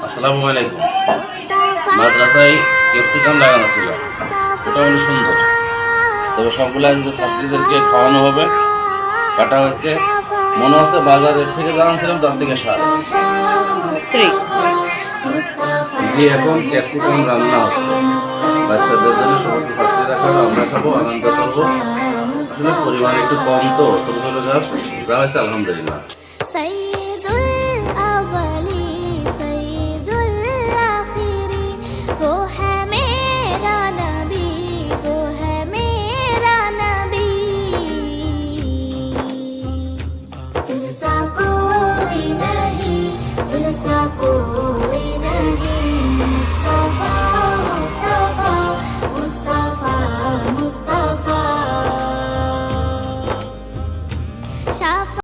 আসসালামু আলাইকুম। মাদ্রাসায় ক্যাপসিকাম লাগানো ছিল, ওটা অনেক সুন্দর। তবে সবগুলো আজকে ছাত্রীদেরকে খাওয়ানো হবে, কাটা হয়েছে। মনে হচ্ছে বাজারের থেকে জানাচ্ছিলাম তার থেকে স্বাদ। জি, এখন ক্যাপসিকাম রান্না হচ্ছে বাচ্চাদের জন্য, সমস্ত ছাত্রীরা খাবো, আমরা খাবো, আনন্দ করবো। আসলে পরিমাণ একটু কম, তো ছোটো ছোটো গাছ যা হয়েছে আলহামদুলিল্লাহ। तुझसा कोई नहीं, तुझसा कोई